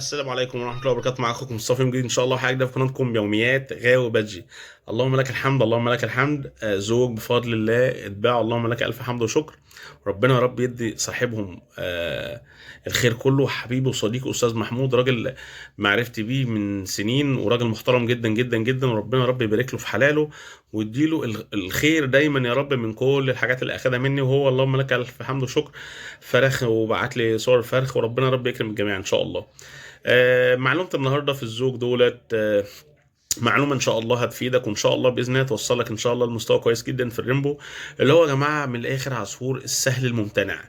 السلام عليكم ورحمة الله وبركاته. مع أخوكم مصطفى جديد إن شاء الله حاجة في قناتكم يوميات غاوي بادجي. اللهم لك الحمد، اللهم لك الحمد. زوج بفضل الله اتباع، اللهم لك ألف حمد وشكر. ربنا يا رب يدي صاحبهم الخير كله. حبيبي وصديقي أستاذ محمود، راجل معرفتي بيه من سنين وراجل محترم جدا جدا جدا، وربنا يا رب يبارك له في حلاله ويديله الخير دايما يا رب من كل الحاجات اللي أخدها مني، وهو اللهم لك ألف حمد وشكر. فرخ وبعت لي صور الفرخ، وربنا يا رب يكرم الجميع إن شاء الله. معلومة النهارده في الزوج دولت معلومة إن شاء الله هتفيدك، وإن شاء الله بإذن الله توصلك إن شاء الله لمستوى كويس جدا في الريمبو، اللي هو يا جماعة من الآخر عصفور السهل الممتنع.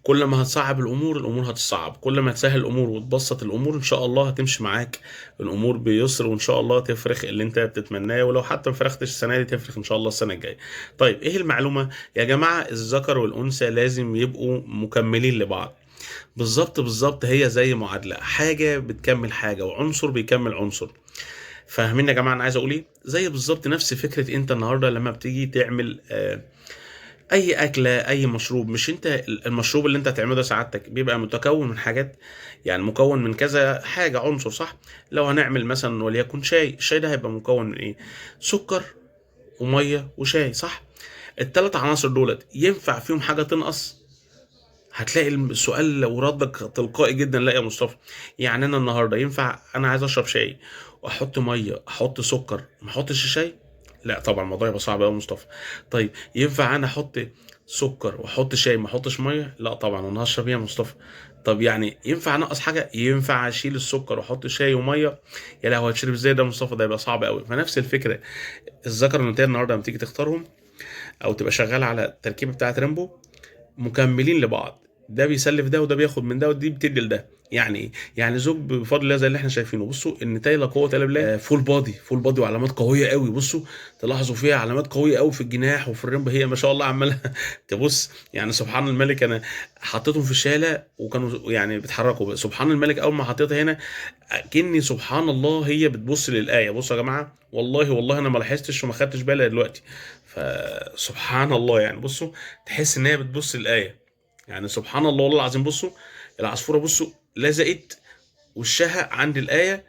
كل ما هتصعب الأمور هتتصعب، كل ما تسهل الأمور وتبسط الأمور إن شاء الله هتمشي معاك الأمور بيسر، وإن شاء الله تفرخ اللي أنت بتتمناه، ولو حتى ما فرختش السنة دي تفرخ إن شاء الله السنة الجاية. طيب إيه المعلومة يا جماعة؟ الذكر والأنثى لازم يبقوا مكملين لبعض. بالظبط بالظبط، هي زي معادلة، حاجة بتكمل حاجة وعنصر بيكمل عنصر. فاهمين يا جماعة أنا عايز أقول إيه؟ زي بالظبط نفس فكرة أنت النهاردة لما بتيجي تعمل أي أكلة أي مشروب. مش أنت المشروب اللي أنت هتعمله ده سعادتك بيبقى متكون من حاجات، يعني مكون من كذا حاجة عنصر، صح؟ لو هنعمل مثلا وليكن شاي، الشاي ده هيبقى مكون من إيه؟ سكر ومية وشاي، صح؟ التلات عناصر دولت ينفع فيهم حاجة تنقص؟ هتلاقي السؤال وردك تلقائي جدا. لا يا مصطفى، يعني انا النهارده ينفع انا عايز اشرب شاي واحط ميه احط سكر ما احطش شاي؟ لا طبعا، الموضوع يبقى صعب قوي يا مصطفى. طيب ينفع انا احط سكر واحط شاي ما احطش ميه؟ لا طبعا، انا هشرب ايه يا مصطفى؟ طب يعني ينفع انقص حاجه؟ ينفع اشيل السكر واحط شاي وميه؟ يا لهوي، هتشرب ازاي ده يا مصطفى؟ ده يبقى صعب قوي. فنفس الفكره، الذكر والانثى النهارده لما تيجي تختارهم او تبقى شغال على التركيبه بتاعه ريمبو، مكملين لبعض. ده بيسلف ده وده بياخد من ده ودي بتدي لده. يعني ايه؟ يعني زوج بفضل الله زي اللي احنا شايفينه. بصوا النتايه لا قوه الا بالله. فول بادي، فول بادي وعلامات قويه قوي. بصوا تلاحظوا فيها علامات قويه قوي في الجناح وفي الرمبه، هي ما شاء الله عماله تبص. يعني سبحان الملك، انا حطيتهم في الشاله وكانوا يعني بيتحركوا. سبحان الملك اول ما حطيتها هنا كني سبحان الله هي بتبص للايه. بصوا يا جماعه، والله والله انا ما لاحظتش وما خدتش بالي دلوقتي. فسبحان الله، يعني بصوا تحس ان هي بتبص للايه. يعني سبحان الله والله العظيم. بصوا العصفوره، بصوا لزقت وشها عند الايه.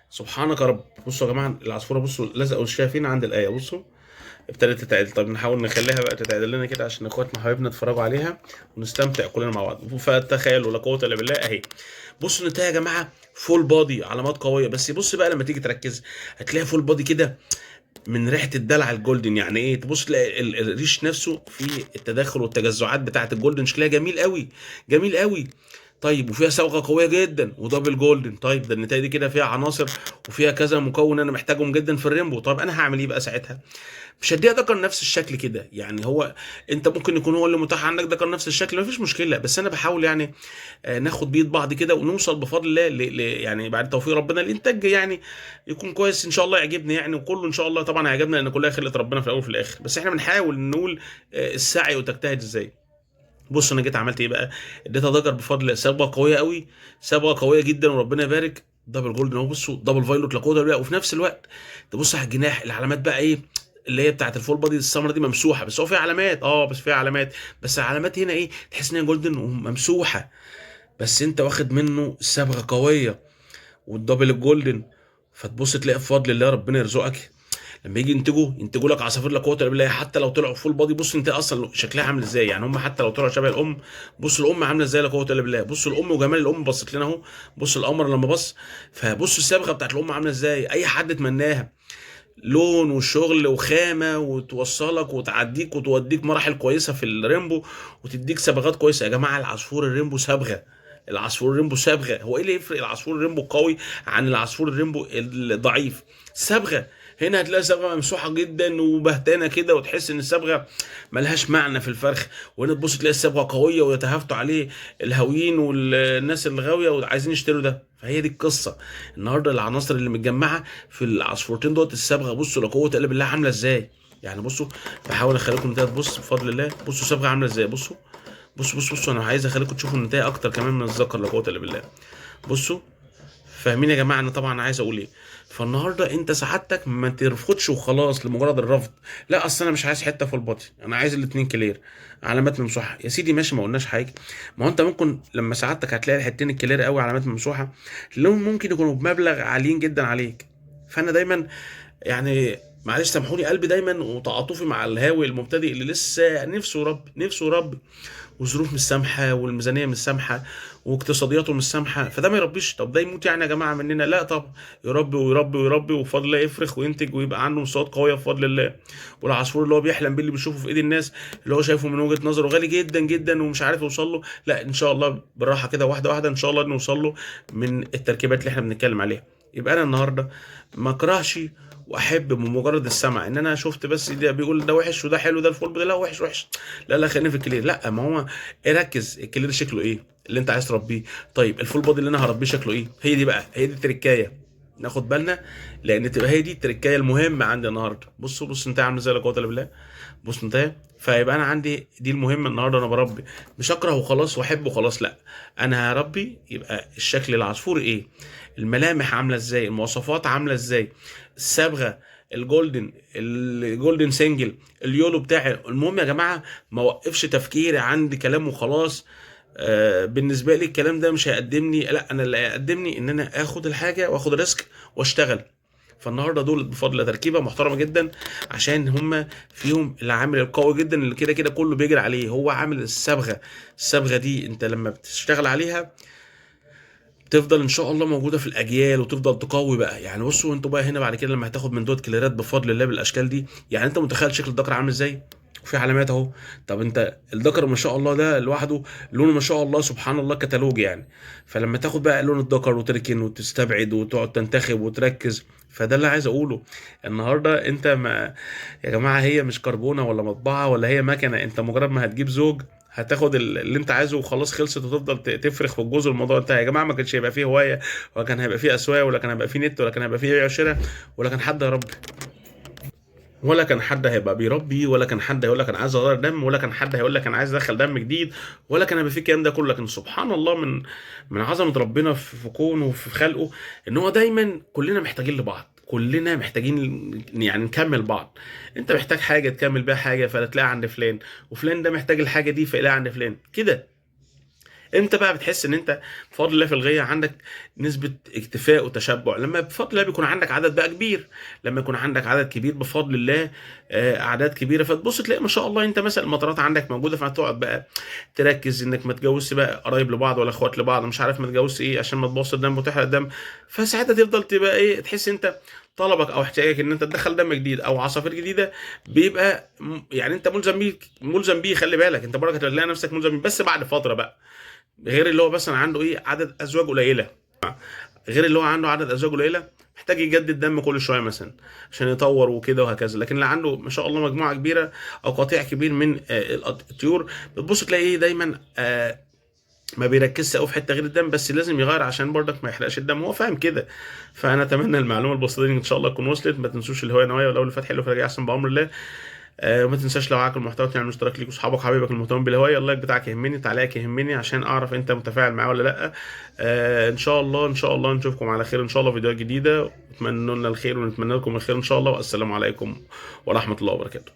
سبحانك يا رب. بصوا يا جماعه العصفوره، بصوا لزق وشها فين؟ عند الايه. بصوا ابتدت تتعدل. طب نحاول نخليها بقى تتعدل لنا كده عشان اخواتنا حبايبنا يتفرجوا عليها ونستمتع كلنا مع بعض. فتخيلوا لا قوه الا بالله اهي. بصوا النتايه يا جماعه فول بادي، علامات قويه. بس بص بقى لما تيجي تركز هتلاقي فول بادي كده من ريحه الدلع الجولدن. يعني ايه؟ تبص تلاقي الريش نفسه في التداخل والتجزعات بتاعه الجولدن، شكلها جميل قوي، جميل قوي. طيب وفيها صبغه قويه جدا ودبل جولدن. طيب ده النتايه دي كده فيها عناصر وفيها كذا مكون انا محتاجهم جدا في الريمبو. طب انا هعمل ايه بقى ساعتها؟ مش هديها ذكر نفس الشكل كده. يعني هو انت ممكن يكون هو اللي متاح عندك ذكر نفس الشكل، مفيش مشكله. بس انا بحاول يعني ناخد بيد بعض كده ونوصل بفضل الله يعني بعد توفيق ربنا الانتاج يعني يكون كويس ان شاء الله، يعجبني يعني. وكله ان شاء الله طبعا هيعجبنا لان كلها خلقه ربنا في الاول وفي الاخر. بس احنا بنحاول نقول السعي وتجتهد ازاي. بص انا جيت عملت ايه بقى؟ اديتها ضجر بفضل الله، صبغه قويه قوي، صبغه قويه جدا وربنا يبارك. دبل جولدن اهو، بصوا دبل فايلوت لا قوه الا بالله. وفي نفس الوقت تبص على الجناح العلامات بقى ايه اللي هي بتاعت الفول بادي السمرا دي ممسوحه. بس هو فيها علامات، بس فيها علامات. بس العلامات هنا ايه؟ تحس ان هي جولدن وممسوحه، بس انت واخد منه الصبغه قويه والدبل الجولدن. فتبص تلاقي بفضل الله ربنا يرزقك لما يجي ينتجوا لك عصافير لا قوه الا بالله. حتى لو طلعوا فول بادي، بص انت اصلا شكلها عامل ازاي. يعني هم حتى لو طلعوا شبه الام، بص الام عامله ازاي لا قوه الا بالله. بص الام وجمال الام بصت لنا اهو. بص القمر لما بص، فبص الصبغه بتاعت الام عامله ازاي، اي حد اتمناها. لون وشغل وخامه وتوصلك وتعديك وتوديك مراحل كويسه في الريمبو وتديك صبغات كويسه. يا جماعه العصفور الريمبو صبغه، العصفور الريمبو صبغه. هو ايه اللي يفرق العصفور الريمبو القوي عن العصفور الريمبو الضعيف؟ صبغه. هنا هتلاقي صبغه ممسوحه جدا وبهتانه كده وتحس ان الصبغه ملهاش معنى في الفرخ. وهنا تبص تلاقي الصبغه قويه ويتهافتوا عليه الهاويين والناس الغاويه وعايزين يشتروا ده. فهي دي القصه النهارده. العناصر اللي متجمعه في العصفورتين دوت الصبغه، بصوا لا قوه الا بالله عامله ازاي. يعني بصوا بحاول اخليكم ده تبص بفضل الله. بصوا الصبغه عامله ازاي. بصوا بصوا انا عايز اخليكم تشوفوا النتائج اكتر كمان من الذكر لا قوه الا بالله. بصوا فاهمين يا جماعه؟ انا طبعا عايز اقول ايه. فالنهارده انت سعادتك ما ترفضش وخلاص لمجرد الرفض. لا اصل انا مش عايز حته فول بودي، انا عايز الاتنين كلير، علامات ممسوحه. يا سيدي ماشي، ما قلناش حاجه. ما هو انت ممكن لما سعادتك هتلاقي الحتتين الكلير قوي علامات ممسوحه، لهم ممكن يكونوا بمبلغ عاليين جدا عليك. فانا دايما يعني معلش سامحوني، قلبي دايما وتعاطفي مع الهاوي المبتدئ اللي لسه نفسه يربي، نفسه يربي، والظروف مش سامحه والميزانيه مش سامحه واقتصادياته مش سامحه، فده ما يربيش. طب ده يموت يعني يا جماعه مننا؟ لا طبعا، يربي ويربي ويربي، وبفضل الله يفرخ وينتج ويبقى عنده مستويات قويه بفضل الله. والعصفور اللي هو بيحلم بيه اللي بيشوفه في ايد الناس، اللي هو شايفه من وجهه نظره غالي جدا جدا ومش عارف يوصل له، لا ان شاء الله بالراحه كده واحده واحده ان شاء الله نوصل له من التركيبات اللي احنا بنتكلم عليها. يبقى انا النهارده ما اكرهش واحب بمجرد السمع ان انا شفت بس ده بيقول ده وحش وده حلو، ده الفول ده لا وحش وحش، لا لا خلينا في الكلير. لا ما هو ركز، الكلير شكله ايه اللي انت عايز تربيه؟ طيب الفول بودي اللي انا هربيه شكله ايه؟ هي دي بقى، هي دي التركايه، ناخد بالنا، لان تبقى هي دي التركايه المهمه عندي النهارده. بص بص انت عامل زي لا قوه الا بالله، بص انت. فيبقى انا عندي دي المهمه النهارده، انا بربي مش اكره وخلاص واحب وخلاص، لا انا هربي يبقى الشكل العصفور ايه، الملامح عامله ازاي، المواصفات عامله ازاي، الصبغه، الجولدن سنجل، اليولو بتاعي. المهم يا جماعه ما وقفش تفكيري عند كلام وخلاص. بالنسبه لي الكلام ده مش هيقدمني، لا انا اللي هيقدمني ان انا اخد الحاجه واخد ريسك واشتغل. فالنهارده دول بفضل الله تركيبه محترمه جدا، عشان هم فيهم العامل القوي جدا اللي كده كده كله بيجري عليه، هو عامل الصبغه. الصبغه دي انت لما بتشتغل عليها تفضل ان شاء الله موجوده في الاجيال وتفضل تقوي بقى. يعني بصوا انتوا بقى هنا بعد كده لما هتاخد من دوت كليرات بفضل الله بالاشكال دي، يعني انت متخيل شكل الذكر عامل ازاي؟ في علامات اهو. طب انت الذكر ما شاء الله ده لوحده لونه ما شاء الله سبحان الله كتالوج يعني. فلما تاخد بقى لون الذكر وتركن وتستبعد وتقعد تنتخب وتركز، فده اللي عايز اقوله النهارده. انت ما يا جماعه هي مش كربونه ولا مطبعه ولا هي مكنه، انت مجرد ما هتجيب زوج هتاخد اللي انت عايزه وخلاص خلصت، وتفضل تفرخ في الجزء. الموضوع انتهى يا جماعه. ما كانش هيبقى فيه هوايه، ولا كان هيبقى فيه اسواق، ولا كان هيبقى فيه نت، ولا كان هيبقى فيه بيع وشراء، ولا كان حد هيربي، ولا كان حد هيبقى بيربي، ولا كان حد هيقول لك انا عايز اغير دم، ولا كان حد هيقول لك انا عايز ادخل دم جديد، ولا كان هيبقى فيه الكلام ده كله. لكن سبحان الله من عظمه ربنا في كونه وفي خلقه، ان هو دايما كلنا محتاجين لبعض، كلنا محتاجين يعني نكمل بعض. انت محتاج حاجه تكمل بيها حاجه فتلاقيها عند فلان، وفلان ده محتاج الحاجه دي فيلاقيها عند فلان كده. امتى بقى بتحس ان انت بفضل الله في الغيه عندك نسبه اكتفاء وتشبع؟ لما بفضل الله بيكون عندك عدد بقى كبير. لما يكون عندك عدد كبير بفضل الله، اعداد كبيره، فتبص تلاقي ما شاء الله انت مثلا المطارات عندك موجوده، فتقعد بقى تركز انك ما تجوزش بقى قرايب لبعض ولا اخوات لبعض، مش عارف ما تجوزش ايه عشان ما تبوظش الدم وتحرق الدم. فساعتها تفضل تبقى ايه، تحس انت طلبك او احتياجك ان انت تدخل دم جديد او عصافير جديده بيبقى يعني انت ملزم بيه، ملزم بيه. خلي بالك انت برضك هتلاقي نفسك ملزم بيه بس بعد فتره بقى. غير اللي هو مثلا عنده ايه عدد ازواج قليله، غير اللي هو عنده عدد ازواج قليله محتاج يجدد دم كل شويه مثلا عشان يطور وكده وهكذا. لكن اللي عنده ما شاء الله مجموعه كبيره او قطيع كبير من الطيور، بتبص تلاقي ايه دايما ما بيركزش قوي في حته غير الدم، بس لازم يغير عشان برضك ما يحرقش الدم، هو فاهم كده. فانا اتمنى المعلومه البسيطه دي ان شاء الله تكون وصلت. ما تنسوش الهوايه نوايا، ولو اللي فات حلو فراجع احسن بامر الله. وما تنساش لو عاجبك المحتوى تعمل اشتراك ليك واصحابك وحبايبك المهتمين بالهوايه. اللايك بتاعك يهمني، تعليقك يهمني عشان اعرف انت متفاعل معاه ولا لا. ان شاء الله ان شاء الله نشوفكم على خير ان شاء الله فيديوهات جديده. اتمنى لنا الخير ونتمنى لكم الخير ان شاء الله، والسلام عليكم ورحمه الله وبركاته.